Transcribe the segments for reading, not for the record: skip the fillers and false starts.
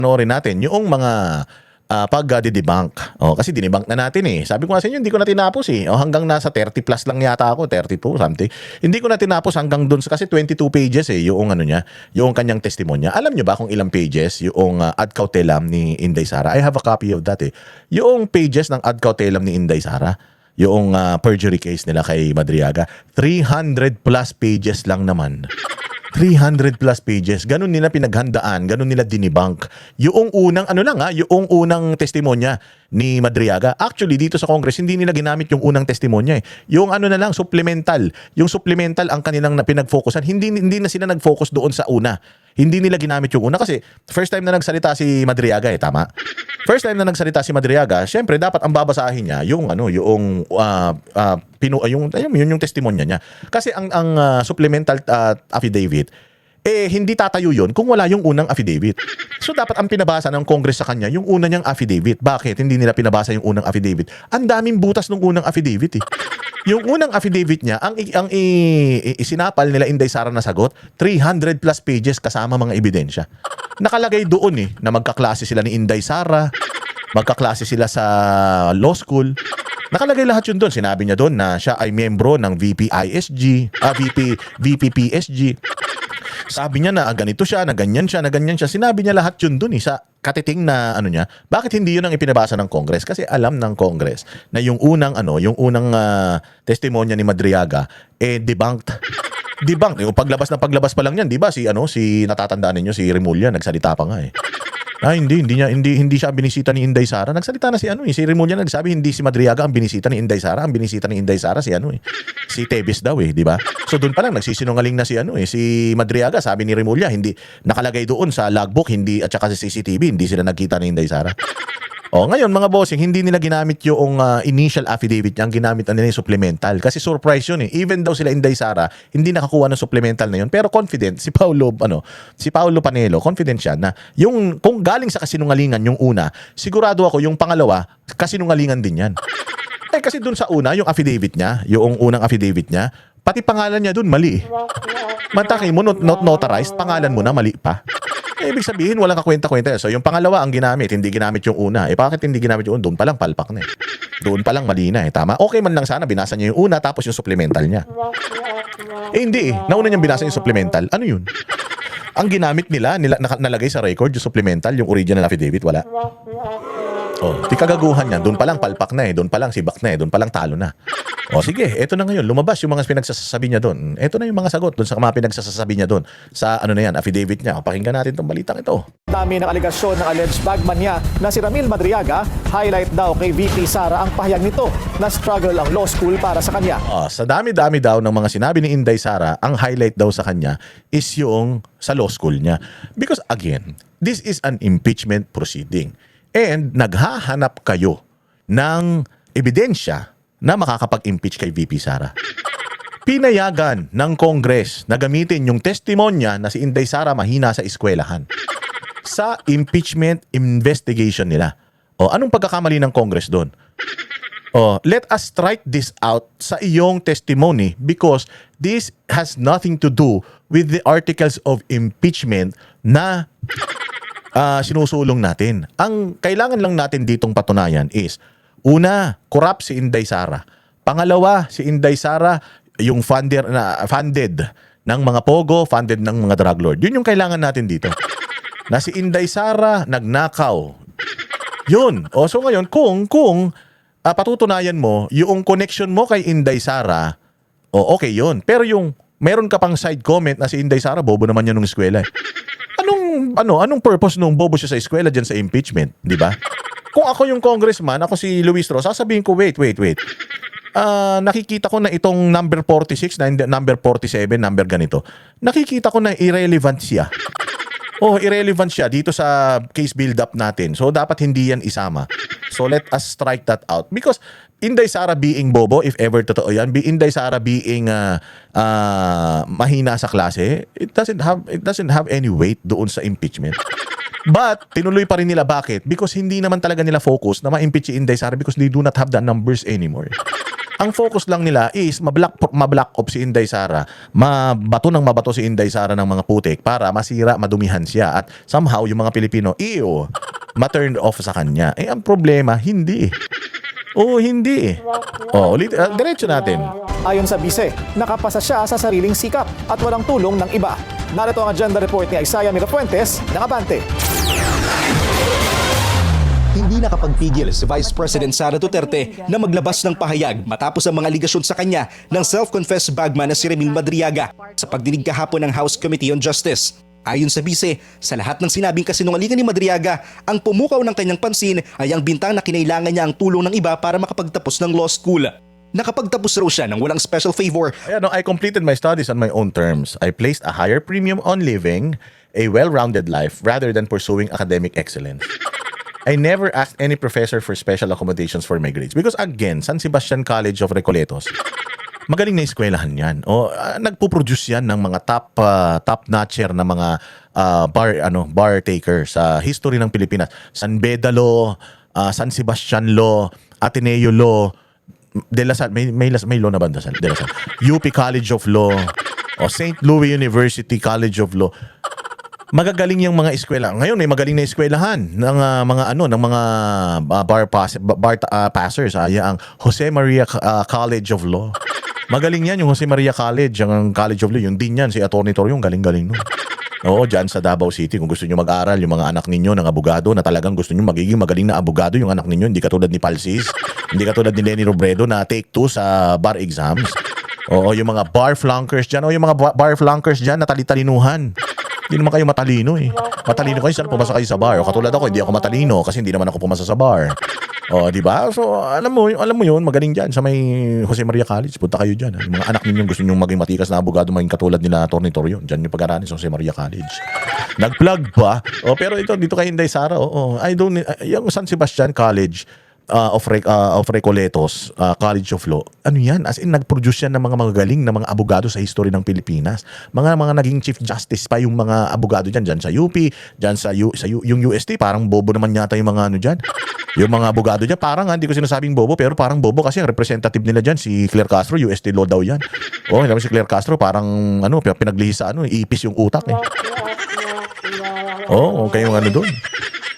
Panoorin natin yung mga pag-debunk. Kasi dinebunk na natin eh. Sabi ko nga sa inyo, hindi ko na tinapos eh. Hanggang nasa 30 plus lang yata ako, 32 something. Hindi ko na tinapos hanggang dun kasi 22 pages eh, yung ano niya, yung kanyang testimonya. Alam niyo ba kung ilang pages yung ad cautelam ni Inday Sara? I have a copy of that eh. Yung pages ng ad cautelam ni Inday Sara, yung perjury case nila kay Madriaga, 300 plus pages lang naman. 300 plus pages. Ganun nila pinaghandaan, ganun nila dinibunk. Yung unang yung unang testimonya ni Madriaga. Actually dito sa Congress hindi nila ginamit yung unang testimonya eh. Yung na lang supplemental. Yung supplemental ang kanilang pinag-focusan. Hindi na sila nag-focus doon sa una. Hindi nila ginamit yung una kasi first time na nagsalita si Madriaga eh, tama? First time na nagsalita si Madriaga, syempre dapat ang babasahin niya yung yung testimonya niya. Kasi ang supplemental affidavit hindi tatayo yun kung wala yung unang affidavit. So dapat ang pinabasa ng Congress sa kanya yung una niyang affidavit. Bakit hindi nila pinabasa yung unang affidavit? Ang daming butas ng unang affidavit eh. Yung unang affidavit niya, ang isinapal nila Inday Sara na sagot, 300 plus pages kasama mga ebidensya. Nakalagay doon eh, na magkaklase sila ni Inday Sara, magkaklase sila sa law school. Nakalagay lahat yun doon. Sinabi niya doon na siya ay miyembro ng VPPSG. Sabi niya na ganito siya, na ganyan siya. Sinabi niya lahat yun doon sa katiting na niya. Bakit hindi yun ang ipinabasa ng Congress? Kasi alam ng Congress na yung unang testimonya ni Madriaga debunked. Yung paglabas pa lang niyan, 'di ba? Si natatandaan niyo si Remulla nagsalita pa nga eh. Hindi siya binisita ni Inday Sara. Nagsalita na si si Remulla nagsabi hindi si Madriaga ang binisita ni Inday Sara. Ang binisita ni Inday Sara si si Tebes daw eh, di ba? So doon pa lang nagsisinungaling na si Madriaga. Sabi ni Remulla hindi nakalagay doon sa logbook at saka sa CCTV hindi sila nagkita ni Inday Sara. Ngayon mga bossing, hindi nila ginamit yung initial affidavit niya, ang ginamit nila yung supplemental. Kasi surprise yun eh. Even daw sila Inday Sara, hindi nakakuha ng supplemental na yun. Pero confident, si Paulo Panelo, confident siya na kung galing sa kasinungalingan yung una, sigurado ako yung pangalawa, kasinungalingan din yan. Kasi dun sa una, yung affidavit niya, yung unang affidavit niya, pati pangalan niya dun mali eh. Mantakay mo, not notarized, pangalan mo na mali pa. Ibig sabihin, walang kakwenta-kwenta. So, yung pangalawa ang ginamit, hindi ginamit yung una. Bakit hindi ginamit yung una? Doon pa lang palpak na eh. Doon pa lang mali na eh. Tama? Okay man lang sana, binasa niya yung una tapos yung supplemental niya. Hindi eh. Nauna niyang binasa yung supplemental. Ano yun? Ang ginamit nila nalagay sa record yung supplemental, yung original affidavit, wala. Di kagaguhan niya. Doon pa lang palpak na eh. Doon pa lang sibak na eh. Doon pa lang talo na. Sige, eto na ngayon. Lumabas yung mga pinagsasabi niya doon. Eto na yung mga sagot doon sa mga pinagsasabi niya doon. Sa affidavit niya. Pakinggan natin itong balitang ito. Dami ng aligasyon ng alleged bagman niya na si Ramil Madriaga, highlight daw kay VP Sara ang pahayag nito na struggle ang law school para sa kanya. Sa dami-dami daw ng mga sinabi ni Inday Sara, ang highlight daw sa kanya is yung sa law school niya. Because again, this is an impeachment proceeding. And naghahanap kayo ng ebidensya na makakapag-impeach kay VP Sara. Pinayagan ng Congress na gamitin yung testimonya na si Inday Sara mahina sa eskwelahan sa impeachment investigation nila. Anong pagkakamali ng Congress doon? Let us strike this out sa iyong testimony because this has nothing to do with the articles of impeachment na sinusulong natin. Ang kailangan lang natin ditong patunayan is, una, corrupt si Inday Sara. Pangalawa, si Inday Sara yung funded ng mga pogo, funded ng mga drug lord. Yun yung kailangan natin dito. Na si Inday Sara nagnakaw. Yun. So ngayon, kung patutunayan mo yung connection mo kay Inday Sara, okay yun. Pero yung meron ka pang side comment na si Inday Sara, bobo naman yan nung eskwela. Anong purpose nung bobo siya sa eskwela dyan sa impeachment, di ba? Kung ako yung congressman, ako si Luis Ro, sasabihin ko, wait. Nakikita ko na itong number 46, number 47, number ganito. Nakikita ko na irrelevant siya. Irrelevant siya dito sa case build-up natin. So, dapat hindi yan isama. So, let us strike that out. Because Inday Sara being bobo, if ever totoo yan, Inday Sara being mahina sa klase, it doesn't have any weight doon sa impeachment. But, tinuloy pa rin nila. Bakit? Because hindi naman talaga nila focus na ma-impeach si Inday Sara because they do not have the numbers anymore. Ang focus lang nila is ma-block off si Inday Sara, mabato si Inday Sara ng mga putik para masira, madumihan siya at somehow yung mga Pilipino, ma-turn off sa kanya. Ang problema, hindi. Hindi. Diretso natin. Ayon sa bise, nakapasa siya sa sariling sikap at walang tulong ng iba. Narito ang agenda report ni Isaiah Mirafuentes ng Abante. Hindi nakapagpigil si Vice President Sara Duterte na maglabas ng pahayag matapos ang mga aligasyon sa kanya ng self-confessed bagman na si Ramil Madriaga sa pagdinig kahapon ng House Committee on Justice. Ayon sa bise, sa lahat ng sinabing kasinungalingan ni Madriaga, ang pumukaw ng kanyang pansin ay ang bintang na kinailangan niya ang tulong ng iba para makapagtapos ng law school. Nakapagtapos raw siya ng walang special favor. I completed my studies on my own terms. I placed a higher premium on living a well-rounded life rather than pursuing academic excellence. I never asked any professor for special accommodations for my grades because again, San Sebastian College of Recoletos, magaling na eskwelahan yan. Nagpo-produce yan ng mga top-notcher na mga bar taker sa history ng Pilipinas. San Beda Law, San Sebastian Law, Ateneo Law, De La Salle, may law na ba? De La Salle. UP College of Law, St. Louis University College of Law. Magagaling yung mga eskwela. Ngayon may magaling na eskwelahan ng mga bar passers. Ang Jose Maria College of Law. Magaling yan yung Jose Maria College, ang College of Law. Yung din yan, si Atty. Tor, yung galing-galing nun. Oo, dyan sa Davao City. Kung gusto nyo mag-aral, yung mga anak ninyo ng abogado na talagang gusto nyo magiging magaling na abogado, yung anak ninyo, hindi katulad ni Palsis, hindi katulad ni Lenny Robredo na take 2 sa bar exams. Oo, yung mga bar flunkers dyan, bar flunkers dyan na talitalinuhan. Hindi naman kayo matalino eh. Matalino kayo, saan pumasa kayo sa bar? O katulad ako, hindi ako matalino kasi hindi naman ako pumasa sa bar. Di ba? So, alam mo yun, magaling dyan sa may Jose Maria College. Punta kayo dyan. Yung mga anak ninyong gusto nyong maging matikas na abogado, maging katulad nila Atty. Tor yun. Dyan yung pag-aralan sa Jose Maria College. Nag-plug pa. Pero dito kay Inday Sara, yung San Sebastian College of Recoletos, College of Law. Ano yan? As in, nag-produce yan ng mga magaling na mga abogado sa history ng Pilipinas. Mga naging Chief Justice pa yung mga abogado dyan sa UP, dyan yung UST, parang bobo naman yata yung mga dyan. Yung mga abogado dyan, parang hindi ko sinasabing bobo, pero parang bobo kasi ang representative nila dyan, si Claire Castro, UST Law daw yan. Si Claire Castro, parang pinaglihis sa ipis yung utak eh. Kayong doon.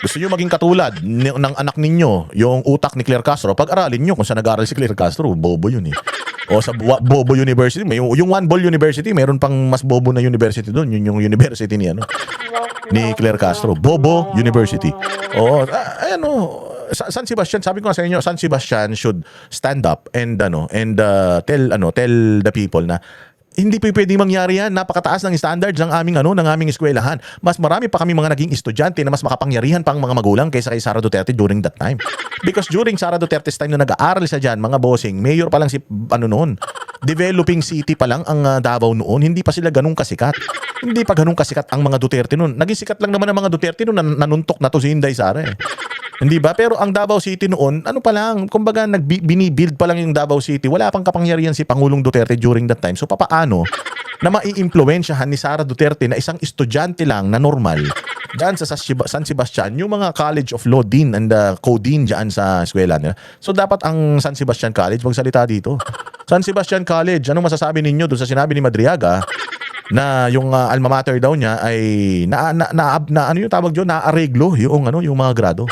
Gusto nyo maging katulad ng anak ninyo, yung utak ni Claire Castro, pag-aralin nyo kung saan nag-aaral si Claire Castro, bobo yun eh. Sa Bobo University, yung One Ball University, mayroon pang mas bobo na university doon, yun yung university ni Claire Castro, Bobo University. San Sebastian, sabi ko nga sa inyo, San Sebastian should stand up and tell the people na hindi pa pwedeng mangyari yan. Napakataas ng standards ng aming eskwelahan. Mas marami pa kami mga naging estudyante na mas makapangyarihan pang mga magulang kaysa kay Sara Duterte during that time. Because during Sara Duterte's time na nag-aaral siya dyan, mga bossing, mayor pa lang si noon. Developing city pa lang ang Davao noon. Hindi pa sila ganun kasikat. Hindi pa ganun kasikat ang mga Duterte noon. Naging sikat lang naman ang mga Duterte noon na nanuntok na to si Inday Sara eh. Hindi ba? Pero ang Davao City noon, kumbaga binibuild pa lang yung Davao City. Wala pang kapangyarihan si Pangulong Duterte during that time. So papaano na maiimpluwensyahan ni Sara Duterte na isang estudyante lang na normal dyan sa San Sebastian, yung mga College of Law Dean and Co-Dean dyan sa eskwela nila. So dapat ang San Sebastian College magsalita dito. San Sebastian College, anong masasabi ninyo doon sa sinabi ni Madriaga na yung alma mater daw niya ay ano yung tawag doon, naareglo yung mga grado.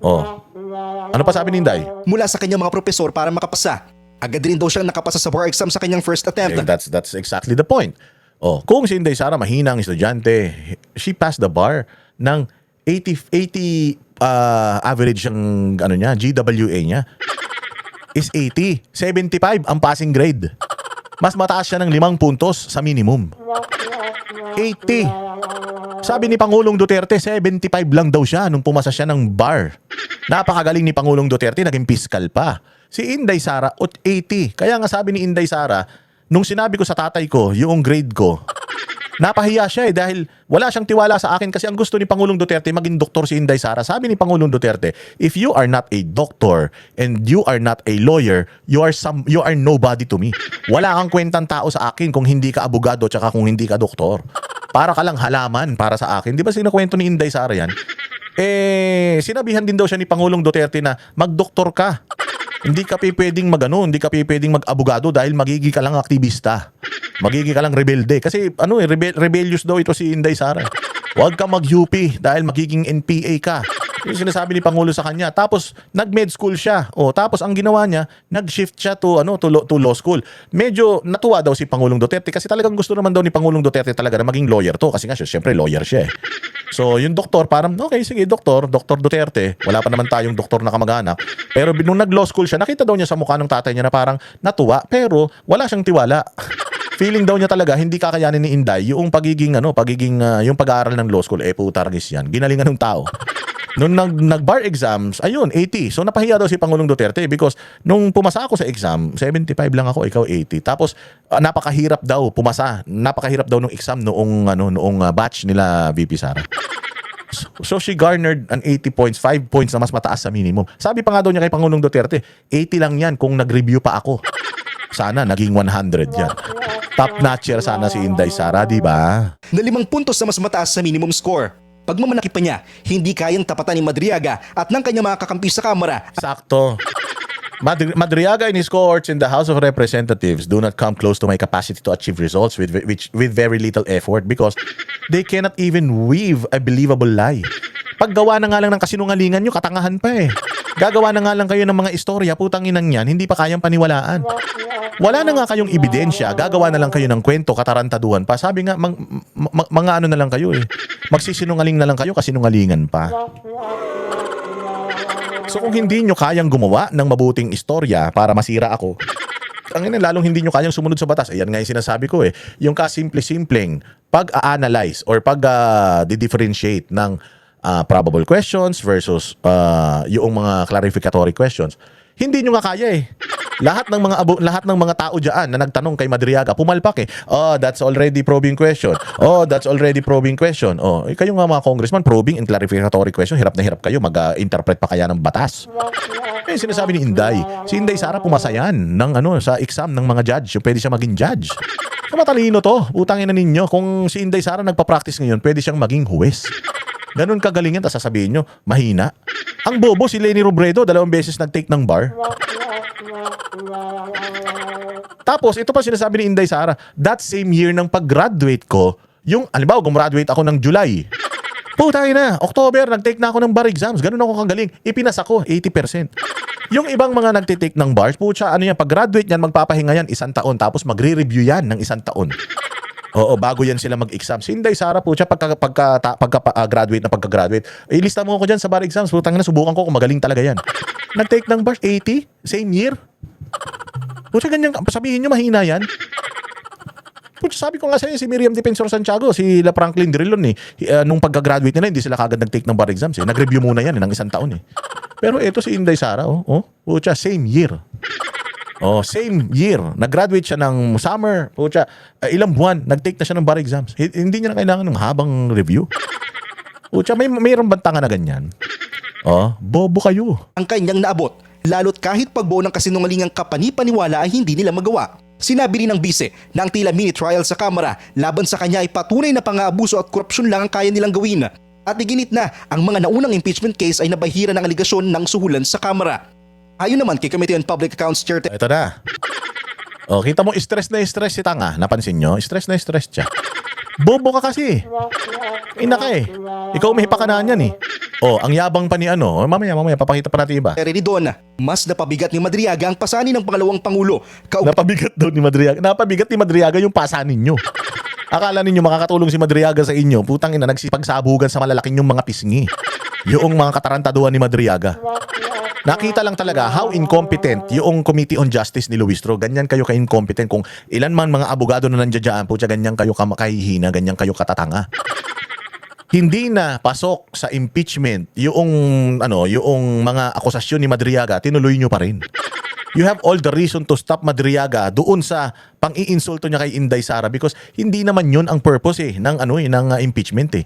Ano pa sabi ni Inday? Mula sa kanyang mga propesor para makapasa. Agad rin daw siyang nakapasa sa bar exam sa kanyang first attempt. That's exactly the point. Kung si Inday Sara mahina ang estudyante, she passed the bar ng 80 average ang niya, GWA niya is 80. 75 ang passing grade. Mas mataas siya ng 5 puntos sa minimum. 80. Sabi ni Pangulong Duterte, 75 lang daw siya nung pumasa siya ng bar. Napakagaling ni Pangulong Duterte, naging fiscal pa. Si Inday Sara, 80. Kaya nga sabi ni Inday Sara, nung sinabi ko sa tatay ko, yung grade ko, napahiya siya dahil wala siyang tiwala sa akin kasi ang gusto ni Pangulong Duterte maging doktor si Inday Sara. Sabi ni Pangulong Duterte, if you are not a doctor and you are not a lawyer, you are nobody to me. Wala kang kwentang tao sa akin kung hindi ka abogado tsaka kung hindi ka doktor. Para ka lang halaman para sa akin. Di ba sinakwento ni Inday Sara yan? Sinabihan din daw siya ni Pangulong Duterte na magdoktor ka. Hindi ka pwedeng hindi ka pwedeng mag-abogado dahil magiging ka lang aktivista. Magiging ka lang rebelde. Kasi rebellious daw ito si Inday Sara. Huwag ka mag-UP dahil magiging NPA ka. Yung sinasabi ni Pangulo sa kanya. Tapos nag-med school siya. Tapos ang ginawa niya, nag-shift siya to law school. Medyo natuwa daw si Pangulong Duterte kasi talagang gusto naman daw ni Pangulong Duterte talaga na maging lawyer to kasi nga syempre lawyer siya. So yung doktor parang okay sige Dr. Duterte, wala pa naman tayong doktor na kamag-anak. Pero nung nag-law school siya, nakita daw niya sa mukha ng tatay niya na parang natuwa pero wala siyang tiwala. Feeling daw niya talaga hindi kakayanin ni Inday yung yung pag-aaral ng law school putargis yan. Ginalingan ng tao. Nung nag-bar exams, ayun, 80. So napahiya daw si Pangulong Duterte because nung pumasa ako sa exam, 75 lang ako, ikaw 80. Tapos napakahirap daw pumasa. Napakahirap daw nung exam noong batch nila VP Sara. So she garnered an 80 points, 5 points na mas mataas sa minimum. Sabi pa nga daw niya kay Pangulong Duterte, 80 lang yan kung nag-review pa ako. Sana naging 100 yan. Top notcher sana si Inday Sara, di ba? Na 5 puntos na mas mataas sa minimum score. Pagmamalaki pa niya, hindi kayang tapatan ni Madriaga at ng kanyang mga kakampi sa Kamara. Sakto. Madriaga and his cohorts in the House of Representatives do not come close to my capacity to achieve results with very little effort because they cannot even weave a believable lie. Paggawa na nga lang ng kasinungalingan nyo, katangahan pa eh. Gagawa na nga lang kayo ng mga istorya, putang inang yan, hindi pa kayang paniwalaan. Wala na nga kayong ebidensya, gagawa na lang kayo ng kwento, katarantaduhan pa. Sabi nga, mga ano na lang kayo eh. Magsisinungaling na lang kayo, kasinungalingan pa. So kung hindi nyo kayang gumawa ng mabuting istorya para masira ako, lalong hindi nyo kayang sumunod sa batas. Ayan nga yung sinasabi ko eh. Yung kasimple-simpleng pag-a-analyze or pag-differentiate ng probable questions versus yung mga clarificatory questions. Hindi nyo nga kaya eh. Lahat ng mga tao diyan na nagtanong kay Madriaga, pumalpak eh. Oh, that's already probing question. Oh, that's already probing question. Oh, kayo nga mga congressman, probing and clarificatory question, hirap na hirap kayo mag-interpret pa kaya ng batas. Sinasabi ni Inday, si Inday Sara pumasa yan ng sa exam ng mga judge. Pwede siya maging judge. Matalino to. Utangin na ninyo. Kung si Inday Sara nagpa-practice ngayon, pwede siyang maging huwes. Ganun kagaling yan, tapos sasabihin nyo, mahina. Ang bobo, si Leni Robredo, 2 beses nag-take ng bar. Tapos, ito pa sinasabi ni Inday Sara, that same year ng pag-graduate ko, halimbawa, gumraduate ako ng July. Putay na, October, nag-take na ako ng bar exams. Ganun ako kagaling. Ipinas ako, 80%. Yung ibang mga nagtitake ng bars, pag-graduate yan, magpapahinga yan 1 taon, tapos magre-review yan ng 1 taon. Oo, bago yan sila mag-exam. Si Inday Sara pagka-graduate na pagka-graduate, ilista mo ako dyan sa bar exams. Putang na, subukan ko kung magaling talaga yan. Nag-take ng bars, 80? Same year? Pucha, ganyan, sabihin nyo mahina yan? Pucha, sabi ko nga sa'yo, si Miriam Defensor Santiago, si La Franklin Drilon nung pagka-graduate nila, hindi sila kagad nag-take ng bar exams. Nag-review muna yan ng 1 taon. Pero ito si Inday Sara, pucha, same year. Same year. Nag-graduate siya ng summer. Pucha, ilang buwan, nag-take na siya ng bar exams. Hindi niya na kailangan ng habang review. Pucha, mayroong bantanga na ganyan. Bobo kayo. Ang kanyang naabot, lalo't kahit pagbuo ng kasinungalingang kapani-paniwala ay hindi nila magawa. Sinabi rin ng bise na ang tila mini trial sa Kamara laban sa kanya ay patunay na pang-aabuso at korupsyon lang ang kaya nilang gawin. At iginit na ang mga naunang impeachment case ay nabahira ng aligasyon ng suhulan sa Kamara. Ayon naman kay Committee on Public Accounts Chair... Ito na. Kita mo, stress na stress si Tanga. Napansin nyo? Stress na stress siya. Bobo ka kasi. Ina ka eh. Ikaw may pakanaan yan eh. Ang yabang pa ni mamaya, papakita pa natin iba. Ridon, mas napabigat ni Madriaga ang pasanin ng pangalawang Pangulo. Napabigat daw ni Madriaga. Napabigat ni Madriaga yung pasanin nyo. Akala ninyo makakatulong si Madriaga sa inyo. Putang ina, nagsipagsabugan sa malalaking yung mga pisngi. Yung mga katarantaduhan ni Madriaga. Nakita lang talaga how incompetent yung Committee on Justice ni Luis Tro. Ganyan kayo ka-incompetent. Kung ilan man mga abogado na nandiyan dyan, pucha, ganyan kayo kahihina, ganyan kayo katatanga. Hindi na pasok sa impeachment yung mga akusasyon ni Madriaga, tinuloy nyo pa rin. You have all the reason to stop Madriaga doon sa pang-iinsulto niya kay Inday Sara because hindi naman yun ang purpose ng impeachment eh.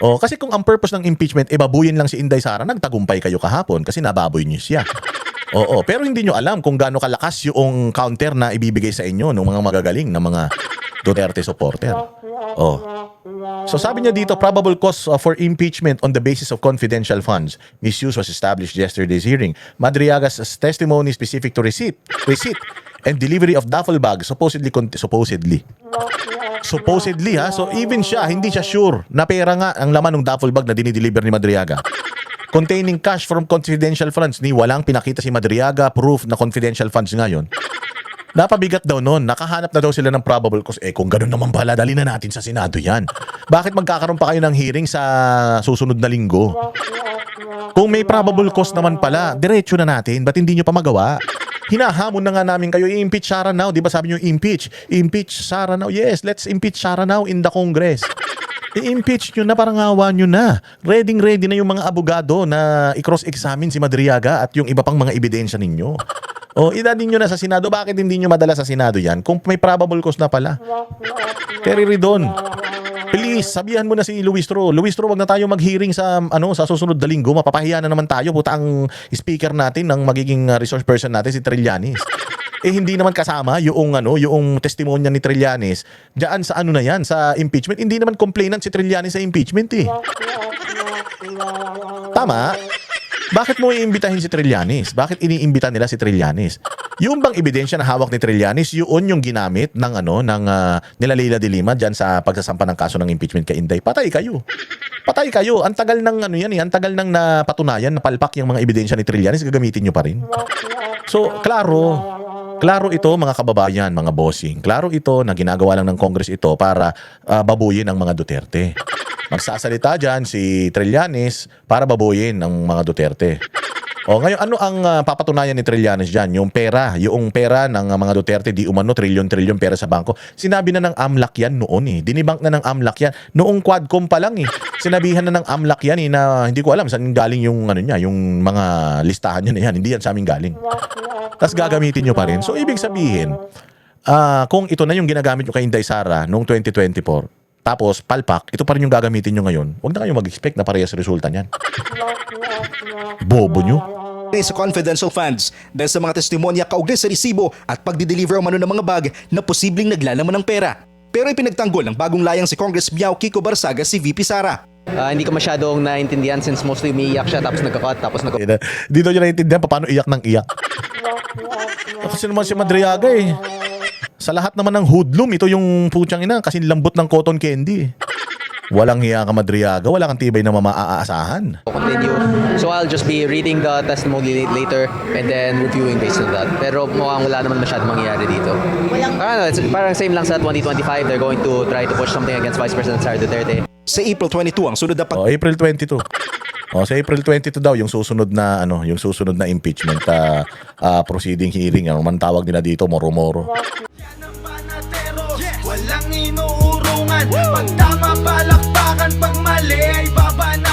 Kasi kung ang purpose ng impeachment, babuyin lang si Inday Sara, nagtagumpay kayo kahapon kasi nababoy niyo siya. Pero hindi nyo alam kung gaano kalakas yung counter na ibibigay sa inyo ng mga magagaling na mga Duterte supporter. So sabi niya dito, probable cause for impeachment on the basis of confidential funds. Misuse was established yesterday's hearing. Madriaga's testimony specific to receipt and delivery of duffel bag, supposedly ha. So even siya, hindi siya sure na pera nga ang laman ng duffel bag na dinideliver ni Madriaga. Containing cash from confidential funds. Ni walang pinakita si Madriaga proof na confidential funds ngayon. Napabigat daw noon, nakahanap na daw sila ng probable cause. Kung gano'n naman pala, dali na natin sa Senado yan. Bakit magkakaroon pa kayo ng hearing sa susunod na linggo? Kung may probable cause naman pala, diretso na natin. Ba't hindi nyo pa magawa? Hinahamon na nga namin kayo, i-impeach Sara now. Di ba sabi nyo, impeach Sara now. Yes, let's impeach Sara now in the Congress. I-impeach nyo na, parang awa nyo na. Ready na yung mga abogado na i-cross-examine si Madriaga at yung iba pang mga ebidensya ninyo. Idadin nyo na sa Senado. Bakit hindi nyo madala sa Senado yan? Kung may probable cause na pala. Terry Ridon, please, sabihan mo na si Luis Tro. Luis Tro, wag na tayo mag-hearing sa susunod na linggo. Mapapahiya na naman tayo. Puta ang speaker natin, ng magiging resource person natin, si Trillanes. Hindi naman kasama yung testimonya ni Trillanes diyan sa na yan, sa impeachment. Hindi naman complainant si Trillanes sa impeachment Tama? Bakit mo iimbitahin si Trillanes? Bakit iniimbita nila si Trillanes? Yung bang ebidensya na hawak ni Trillanes, yun yung ginamit ng nila Leila de Lima diyan sa pagsasampa ng kaso ng impeachment kay Inday. Patay kayo. Ang tagal ng ang tagal nang napatunayan, napalpak yung mga ebidensya ni Trillanes, gagamitin nyo pa rin. So, klaro ito mga kababayan, mga bossing. Klaro ito na ginagawa lang ng Congress ito para babuyin ang mga Duterte. Magsasalita dyan si Trillanes para babuyin ang mga Duterte. Ngayon, ano ang papatunayan ni Trillanes dyan? Yung pera ng mga Duterte, di umano, trilyon pera sa bangko. Sinabi na ng AMLAC yan noon Dinibank na ng AMLAC yan. Noong Quadcom pa lang Sinabihan na ng AMLAC yan na hindi ko alam saan galing yung yung mga listahan niya na yan. Hindi yan sa amin galing. Tapos gagamitin nyo pa rin. So, ibig sabihin, kung ito na yung ginagamit nyo kay Inday Sara noong 2024, tapos palpak, ito pa rin yung gagamitin nyo ngayon, huwag na kayong mag-expect na parehas resulta niyan. Bobo nyo. Sa confidential funds dahil sa mga testimonya kaugnay sa resibo at pagdi-deliver umano ng mga bag na posibleng naglalaman ng pera. Pero ipinagtanggol ng bagong layang si Congress Miao Kiko Barsaga si VP Sara. Hindi ko masyadong naintindihan since mostly umiiyak siya tapos nagka-cut tapos Dito nyo naintindihan paano iyak ng iyak. Kasi naman si Madriaga sa lahat naman ng hoodlum, ito yung putyang ina kasi lambot ng cotton candy. Walang hiya ka Madriaga, wala kang tibay na maaasahan. continue. So I'll just be reading the testimony later and then reviewing based on that. Pero mukhang wala naman masyadong mangyayari dito. Parang same lang sa 2025, they're going to try to push something against Vice President Sara Duterte. Sa April 22 ang sunod na April 22. Sa April 22 daw yung susunod na impeachment proceeding hearing, man tawag nila dito, moro-moro. Walang inuurungan, pag tama palakpakan, pag mali ay babana.